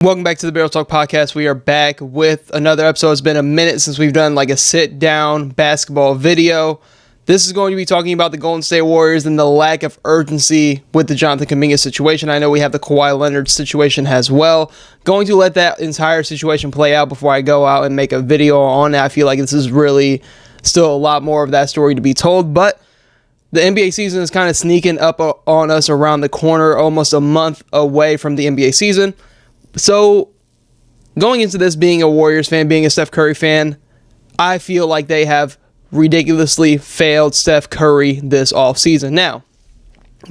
Welcome back to the Barrel Talk Podcast. We are back with another episode. It's been a minute since we've done like a sit-down basketball video. This is going to be talking about the Golden State Warriors and the lack of urgency with the Jonathan Kuminga situation. I know we have the Kawhi Leonard situation as well. Going to let that entire situation play out before I go out and make a video on it. I feel like this is really still a lot more of that story to be told, but the NBA season is kind of sneaking up on us around the corner, almost a month away from the NBA season. So, going into this, being a Warriors fan, being a Steph Curry fan, I feel like they have ridiculously failed Steph Curry this offseason. Now,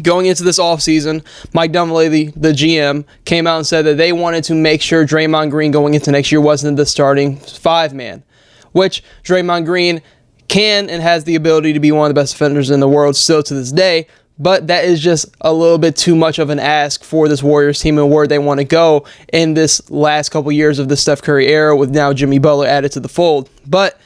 going into this offseason, Mike Dunleavy, the GM, came out and said that they wanted to make sure Draymond Green going into next year wasn't the starting five-man, which Draymond Green can and has the ability to be one of the best defenders in the world still to this day. But that is just a little bit too much of an ask for this Warriors team and where they want to go in this last couple years of the Steph Curry era with now Jimmy Butler added to the fold. But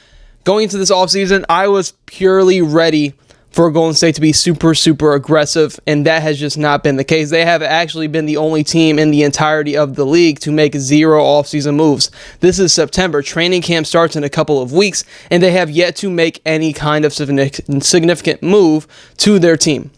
going into this offseason, I was purely ready for Golden State to be super aggressive, and that has just not been the case. They have actually been the only team in the entirety of the league to make zero offseason moves. This is September. Training camp starts in a couple of weeks, and they have yet to make any kind of significant move to their team.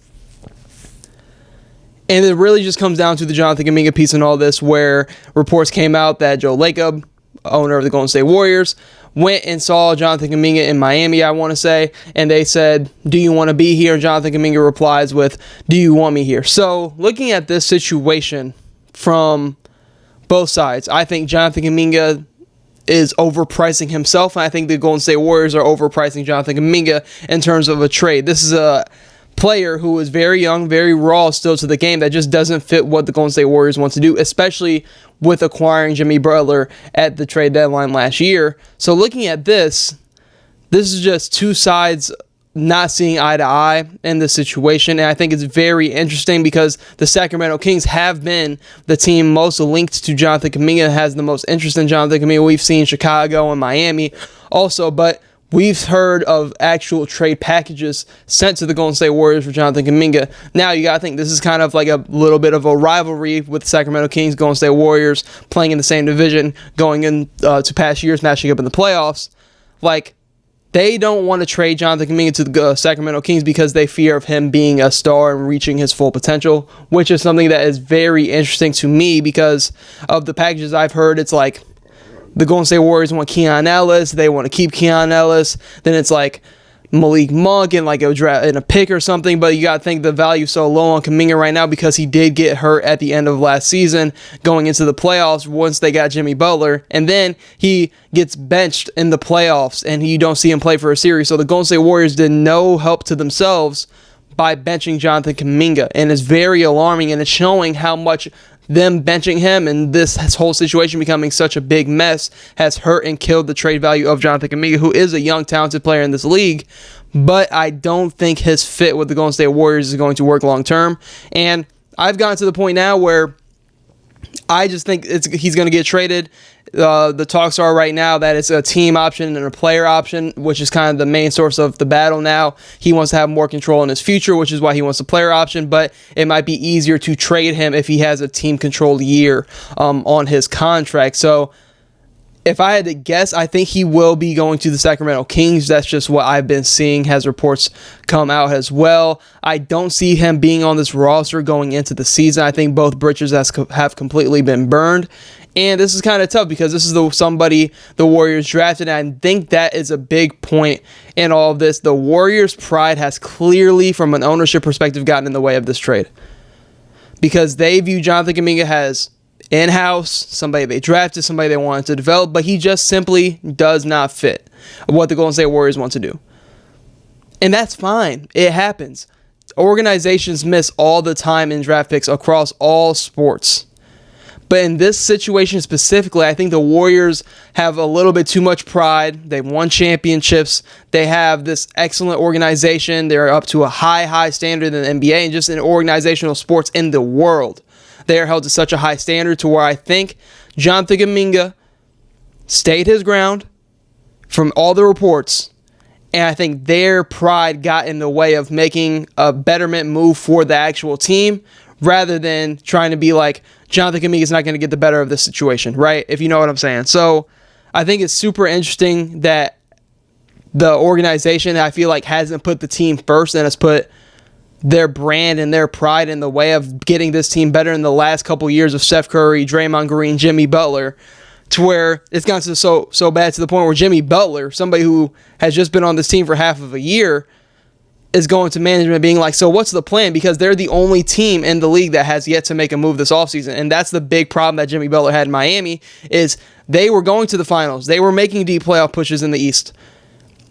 And it really just comes down to the Jonathan Kuminga piece and all this, where reports came out that Joe Lacob, owner of the Golden State Warriors, went and saw Jonathan Kuminga in Miami, I want to say, and they said, "Do you want to be here?" And Jonathan Kuminga replies with, "Do you want me here?" So, looking at this situation from both sides, I think Jonathan Kuminga is overpricing himself, and I think the Golden State Warriors are overpricing Jonathan Kuminga in terms of a trade. This is a player who is very young, very raw still to the game, that just doesn't fit what the Golden State Warriors want to do, especially with acquiring Jimmy Butler at the trade deadline last year. So looking at this is just two sides not seeing eye to eye in this situation, and I think it's very interesting because the Sacramento Kings have been the team most linked to Jonathan Kuminga, has the most interest in Jonathan Kuminga. We've seen Chicago and Miami also, but we've heard of actual trade packages sent to the Golden State Warriors for Jonathan Kuminga. Now, you got to think this is kind of like a little bit of a rivalry with the Sacramento Kings, Golden State Warriors playing in the same division, going in to past years, matching up in the playoffs. Like, they don't want to trade Jonathan Kuminga to the Sacramento Kings because they fear of him being a star and reaching his full potential, which is something that is very interesting to me because of the packages I've heard. It's like, the Golden State Warriors want Keon Ellis. They want to keep Keon Ellis. Then it's like Malik Monk and like a pick or something. But you got to think the value so low on Kuminga right now because he did get hurt at the end of last season going into the playoffs once they got Jimmy Butler. And then he gets benched in the playoffs and you don't see him play for a series. So the Golden State Warriors did no help to themselves by benching Jonathan Kuminga. And it's very alarming, and it's showing how much them benching him and this whole situation becoming such a big mess has hurt and killed the trade value of Jonathan Kuminga, who is a young, talented player in this league. But I don't think his fit with the Golden State Warriors is going to work long term. And I've gotten to the point now where I just think he's going to get traded. The talks are right now that it's a team option and a player option, which is kind of the main source of the battle now. He wants to have more control in his future, which is why he wants a player option, but it might be easier to trade him if he has a team-controlled year on his contract. So if I had to guess, I think he will be going to the Sacramento Kings. That's just what I've been seeing as reports come out as well. I don't see him being on this roster going into the season. I think both bridges have completely been burned. And this is kind of tough because this is somebody the Warriors drafted, and I think that is a big point in all of this. The Warriors' pride has clearly, from an ownership perspective, gotten in the way of this trade because they view Jonathan Kuminga as in-house, somebody they drafted, somebody they wanted to develop, but he just simply does not fit what the Golden State Warriors want to do. And that's fine. It happens. Organizations miss all the time in draft picks across all sports. But in this situation specifically, I think the Warriors have a little bit too much pride. They've won championships. They have this excellent organization. They're up to a high standard in the NBA and just in organizational sports in the world. They are held to such a high standard to where I think Jonathan Kuminga stayed his ground from all the reports. And I think their pride got in the way of making a betterment move for the actual team rather than trying to be like Jonathan Kuminga is not going to get the better of this situation, right? If you know what I'm saying. So I think it's super interesting that the organization, I feel like, hasn't put the team first and has put their brand and their pride in the way of getting this team better in the last couple years of Steph Curry, Draymond Green, Jimmy Butler, to where it's gotten to so bad to the point where Jimmy Butler, somebody who has just been on this team for half of a year, is going to management being like, so what's the plan? Because they're the only team in the league that has yet to make a move this offseason. And that's the big problem that Jimmy Butler had in Miami, is they were going to the finals. They were making deep playoff pushes in the East.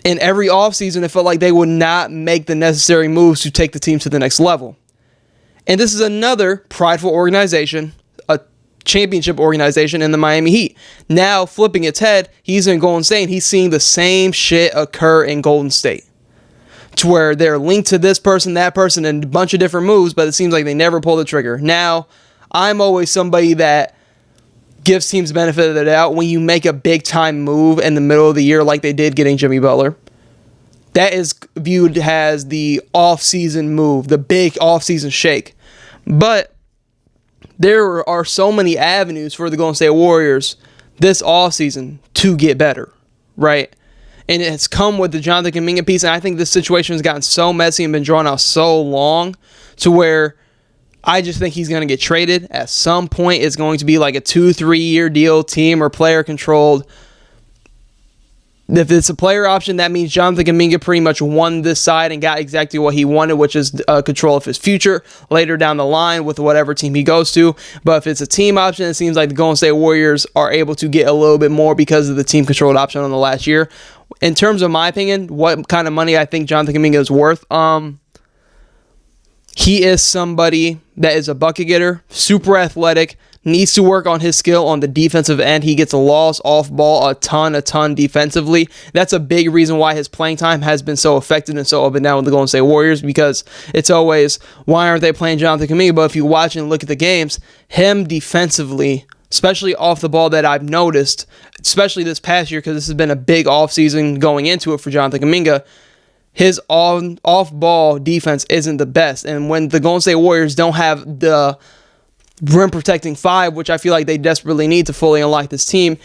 And every offseason, it felt like they would not make the necessary moves to take the team to the next level. And this is another prideful organization, a championship organization in the Miami Heat. Now, flipping its head, he's in Golden State, and he's seeing the same shit occur in Golden State, to where they're linked to this person, that person, and a bunch of different moves, but it seems like they never pull the trigger. Now, I'm always somebody that gives teams the benefit of the doubt when you make a big-time move in the middle of the year like they did getting Jimmy Butler. That is viewed as the offseason move, the big offseason shake. But there are so many avenues for the Golden State Warriors this offseason to get better, right? And it's come with the Jonathan Kuminga piece, and I think this situation has gotten so messy and been drawn out so long to where I just think he's going to get traded. At some point, it's going to be like a 2-3 year deal, team or player controlled. If it's a player option, that means Jonathan Kuminga pretty much won this side and got exactly what he wanted, which is control of his future later down the line with whatever team he goes to. But if it's a team option, it seems like the Golden State Warriors are able to get a little bit more because of the team controlled option on the last year. In terms of my opinion, what kind of money I think Jonathan Kuminga is worth, he is somebody that is a bucket getter, super athletic, needs to work on his skill on the defensive end. He gets a loss off ball a ton defensively. That's a big reason why his playing time has been so effective and so up and down with the Golden State Warriors, because it's always, why aren't they playing Jonathan Kuminga? But if you watch and look at the games, him defensively, especially off the ball, that I've noticed, especially this past year, because this has been a big offseason going into it for Jonathan Kuminga, his off-ball defense isn't the best. And when the Golden State Warriors don't have the rim-protecting five, which I feel like they desperately need to fully unlock this team,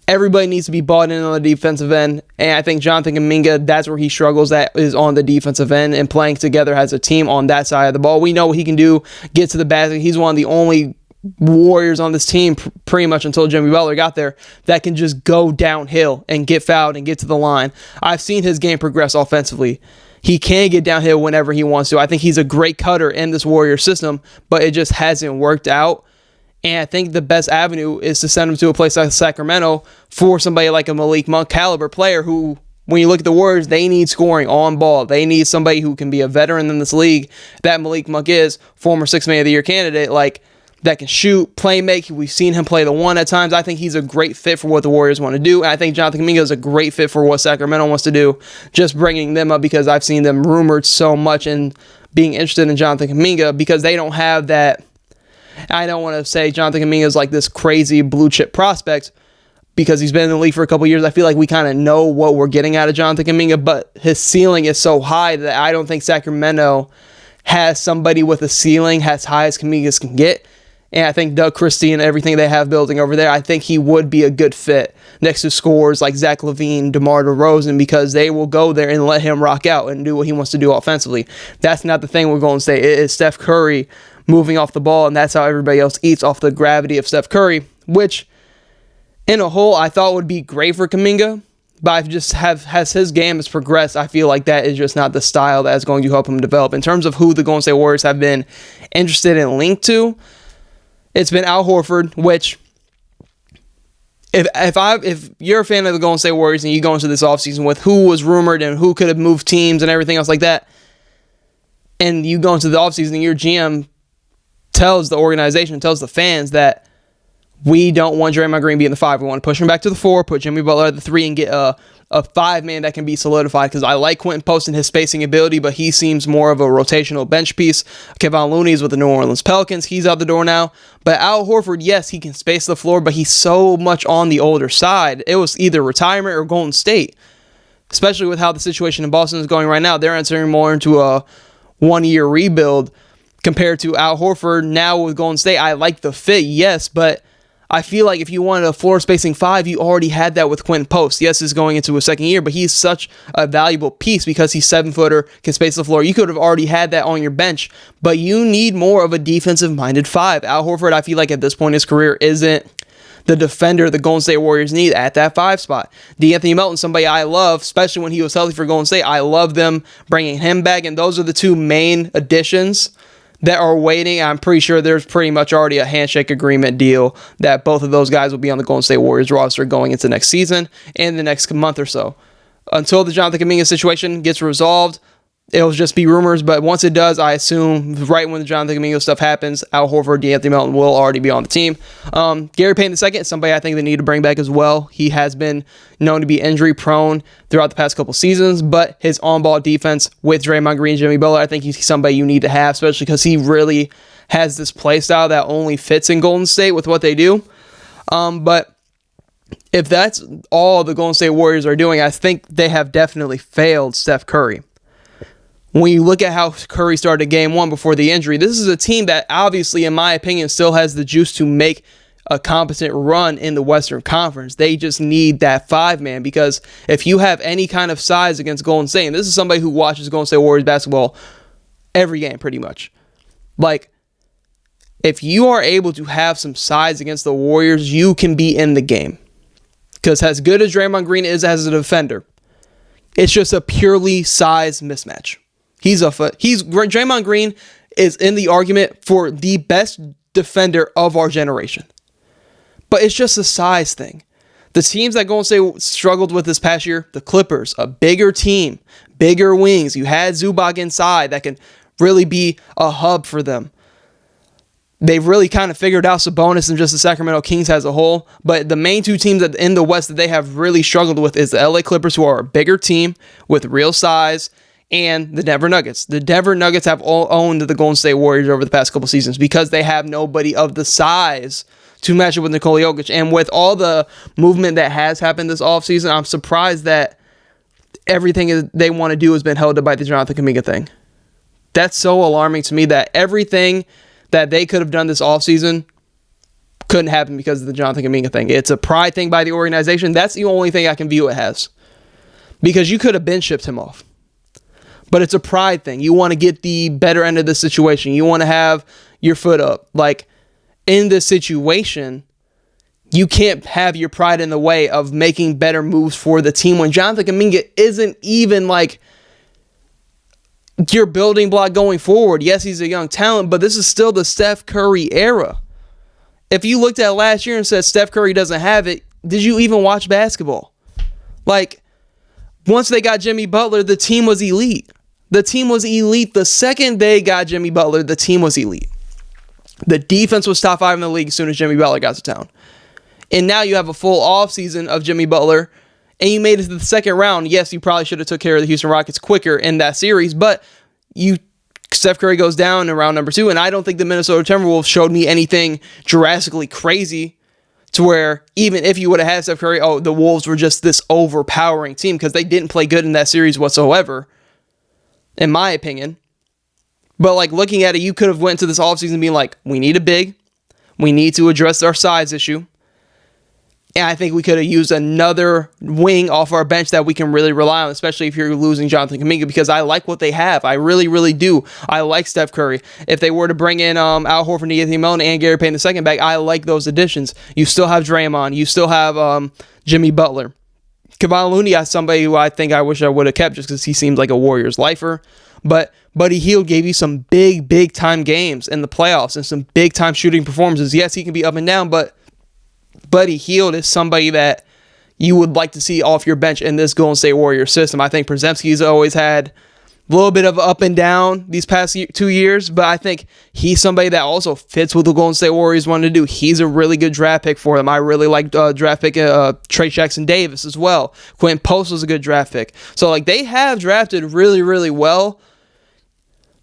everybody needs to be bought in on the defensive end. And I think Jonathan Kuminga, that's where he struggles, that is on the defensive end and playing together as a team on that side of the ball. We know what he can do, get to the basket. He's one of the only Warriors on this team, pretty much until Jimmy Butler got there, that can just go downhill and get fouled and get to the line. I've seen his game progress offensively. He can get downhill whenever he wants to. I think he's a great cutter in this Warrior system, but it just hasn't worked out. And I think the best avenue is to send him to a place like Sacramento for somebody like a Malik Monk caliber player who, when you look at the Warriors, they need scoring on ball. They need somebody who can be a veteran in this league. That Malik Monk is, former Sixth Man of the Year candidate, that can shoot, play make. We've seen him play the one at times. I think he's a great fit for what the Warriors want to do. And I think Jonathan Kuminga is a great fit for what Sacramento wants to do. Just bringing them up because I've seen them rumored so much and being interested in Jonathan Kuminga because they don't have that. I don't want to say Jonathan Kuminga is like this crazy blue chip prospect because he's been in the league for a couple years. I feel like we kind of know what we're getting out of Jonathan Kuminga, but his ceiling is so high that I don't think Sacramento has somebody with a ceiling as high as Kuminga can get. And I think Doug Christie and everything they have building over there, I think he would be a good fit next to scorers like Zach LaVine, DeMar DeRozan, because they will go there and let him rock out and do what he wants to do offensively. That's not the thing we're going to say. It is Steph Curry moving off the ball, and that's how everybody else eats, off the gravity of Steph Curry, which in a whole I thought would be great for Kuminga. But I've just as his game has progressed, I feel like that is just not the style that's going to help him develop. In terms of who the Golden State Warriors have been interested in linked to, it's been Al Horford, which if you're a fan of the Golden State Warriors and you go into this offseason with who was rumored and who could have moved teams and everything else like that, and you go into the offseason and your GM tells the organization, tells the fans that we don't want Draymond Green being the 5. We want to push him back to the 4, put Jimmy Butler at the 3, and get a 5-man that can be solidified, because I like Quentin Post and his spacing ability, but he seems more of a rotational bench piece. Kevon Looney's with the New Orleans Pelicans. He's out the door now. But Al Horford, yes, he can space the floor, but he's so much on the older side. It was either retirement or Golden State, especially with how the situation in Boston is going right now. They're entering more into a 1-year rebuild. compared to Al Horford now with Golden State. I like the fit, yes, but I feel like if you wanted a floor spacing 5, you already had that with Quentin Post. Yes, he's going into his second year, but he's such a valuable piece because he's 7-footer, can space the floor. You could have already had that on your bench, but you need more of a defensive-minded 5. Al Horford, I feel like at this point in his career, isn't the defender the Golden State Warriors need at that 5 spot. D'Anthony Melton, somebody I love, especially when he was healthy for Golden State. I love them bringing him back, and those are the two main additions that are waiting. I'm pretty sure there's pretty much already a handshake agreement deal that both of those guys will be on the Golden State Warriors roster going into next season and the next month or so. Until the Jonathan Kuminga situation gets resolved, it'll just be rumors, but once it does, I assume right when the Jonathan Kuminga stuff happens, Al Horford, D'Anthony Melton will already be on the team. Gary Payton II is somebody I think they need to bring back as well. He has been known to be injury prone throughout the past couple seasons, but his on-ball defense with Draymond Green and Jimmy Butler, I think he's somebody you need to have, especially because he really has this play style that only fits in Golden State with what they do. But if that's all the Golden State Warriors are doing, I think they have definitely failed Steph Curry. When you look at how Curry started game 1 before the injury, this is a team that obviously, in my opinion, still has the juice to make a competent run in the Western Conference. They just need that 5-man, because if you have any kind of size against Golden State, and this is somebody who watches Golden State Warriors basketball every game pretty much, like, if you are able to have some size against the Warriors, you can be in the game. Because as good as Draymond Green is as a defender, it's just a purely size mismatch. Draymond Green is in the argument for the best defender of our generation. But it's just a size thing. The teams that Golden State struggled with this past year, the Clippers, a bigger team, bigger wings. You had Zubac inside that can really be a hub for them. They've really kind of figured out Sabonis and just the Sacramento Kings as a whole. But the main two teams in the West that they have really struggled with is the LA Clippers, who are a bigger team with real size, and the Denver Nuggets. The Denver Nuggets have all owned the Golden State Warriors over the past couple seasons because they have nobody of the size to match up with Nikola Jokic. And with all the movement that has happened this offseason, I'm surprised that everything they want to do has been held up by the Jonathan Kuminga thing. That's so alarming to me that everything that they could have done this offseason couldn't happen because of the Jonathan Kuminga thing. It's a pride thing by the organization. That's the only thing I can view it as. Because you could have been shipped him off. But it's a pride thing. You want to get the better end of the situation. You want to have your foot up. Like, in this situation, you can't have your pride in the way of making better moves for the team when Jonathan Kuminga isn't even like your building block going forward. Yes, he's a young talent, but this is still the Steph Curry era. If you looked at last year and said Steph Curry doesn't have it, did you even watch basketball? Like, once they got Jimmy Butler, the team was elite. The team was elite. The second they got Jimmy Butler, the team was elite. The defense was top 5 in the league as soon as Jimmy Butler got to town. And now you have a full offseason of Jimmy Butler, and you made it to the second round. Yes, you probably should have took care of the Houston Rockets quicker in that series, but Steph Curry goes down in round number 2, and I don't think the Minnesota Timberwolves showed me anything drastically crazy to where even if you would have had Steph Curry, the Wolves were just this overpowering team, because they didn't play good in that series whatsoever, in my opinion. But like, looking at it, you could have went to this offseason being like, we need a big, we need to address our size issue, and I think we could have used another wing off our bench that we can really rely on, especially if you're losing Jonathan Kuminga, because I like what they have. I really, really do. I like Steph Curry. If they were to bring in Al Horford, Anthony Melton, and Gary Payton II back, I like those additions. You still have Draymond. You still have Jimmy Butler. Kevon Looney is somebody who I think I wish I would have kept just because he seems like a Warriors lifer. But Buddy Hield gave you some big time games in the playoffs and some big time shooting performances. Yes, he can be up and down, but Buddy Hield is somebody that you would like to see off your bench in this Golden State Warriors system. I think Podziemski's always had a little bit of up and down these past 2 years, but I think he's somebody that also fits what the Golden State Warriors wanted to do. He's a really good draft pick for them. I really like draft pick Trey Jackson-Davis as well. Quentin Post was a good draft pick. So like, they have drafted really, really well,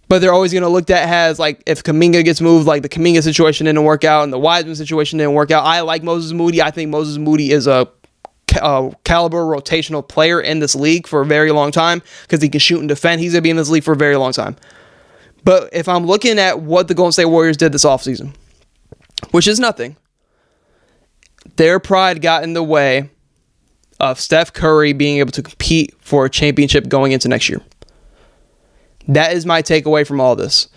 but they're always going to look at as like, if Kuminga gets moved, like the Kuminga situation didn't work out and the Wiseman situation didn't work out. I like Moses Moody. I think Moses Moody is a caliber rotational player in this league for a very long time because he can shoot and defend. He's going to be in this league for a very long time. But if I'm looking at what the Golden State Warriors did this offseason, which is nothing, their pride got in the way of Steph Curry being able to compete for a championship going into next year. That is my takeaway from all this.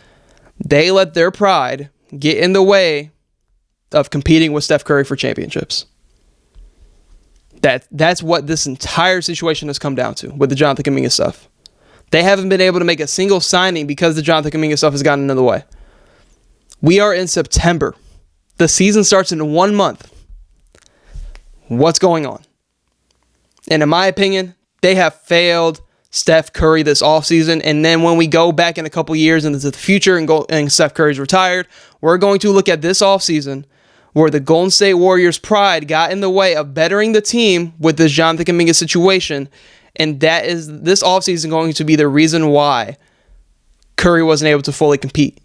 They let their pride get in the way of competing with Steph Curry for championships. That's what this entire situation has come down to with the Jonathan Kuminga stuff. They haven't been able to make a single signing because the Jonathan Kuminga stuff has gotten in the way. We are in September. The season starts in 1 month. What's going on? And in my opinion, they have failed Steph Curry this offseason. And then when we go back in a couple years into the future and Steph Curry's retired, we're going to look at this offseason where the Golden State Warriors' pride got in the way of bettering the team with this Jonathan Kuminga situation. And that is this offseason going to be the reason why Curry wasn't able to fully compete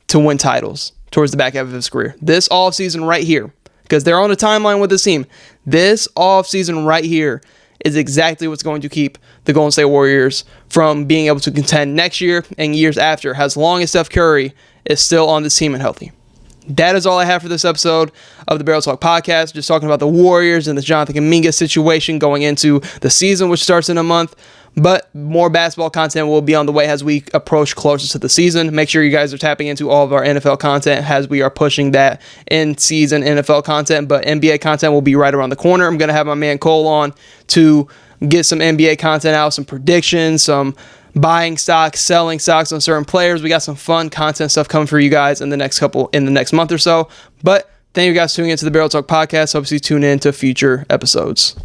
to win titles towards the back half of his career. This offseason right here, because they're on a timeline with this team, this offseason right here is exactly what's going to keep the Golden State Warriors from being able to contend next year and years after, as long as Steph Curry is still on this team and healthy. That is all I have for this episode of the Barrel Talk Podcast. Just talking about the Warriors and the Jonathan Kuminga situation going into the season, which starts in a month. But more basketball content will be on the way as we approach closer to the season. Make sure you guys are tapping into all of our NFL content as we are pushing that in-season NFL content. But NBA content will be right around the corner. I'm going to have my man Cole on to get some NBA content out, some predictions, some buying stocks, selling stocks on certain players. We got some fun content stuff coming for you guys in the next month or so. But thank you guys for tuning into the Barrel Talk Podcast. Hope you tune in to future episodes.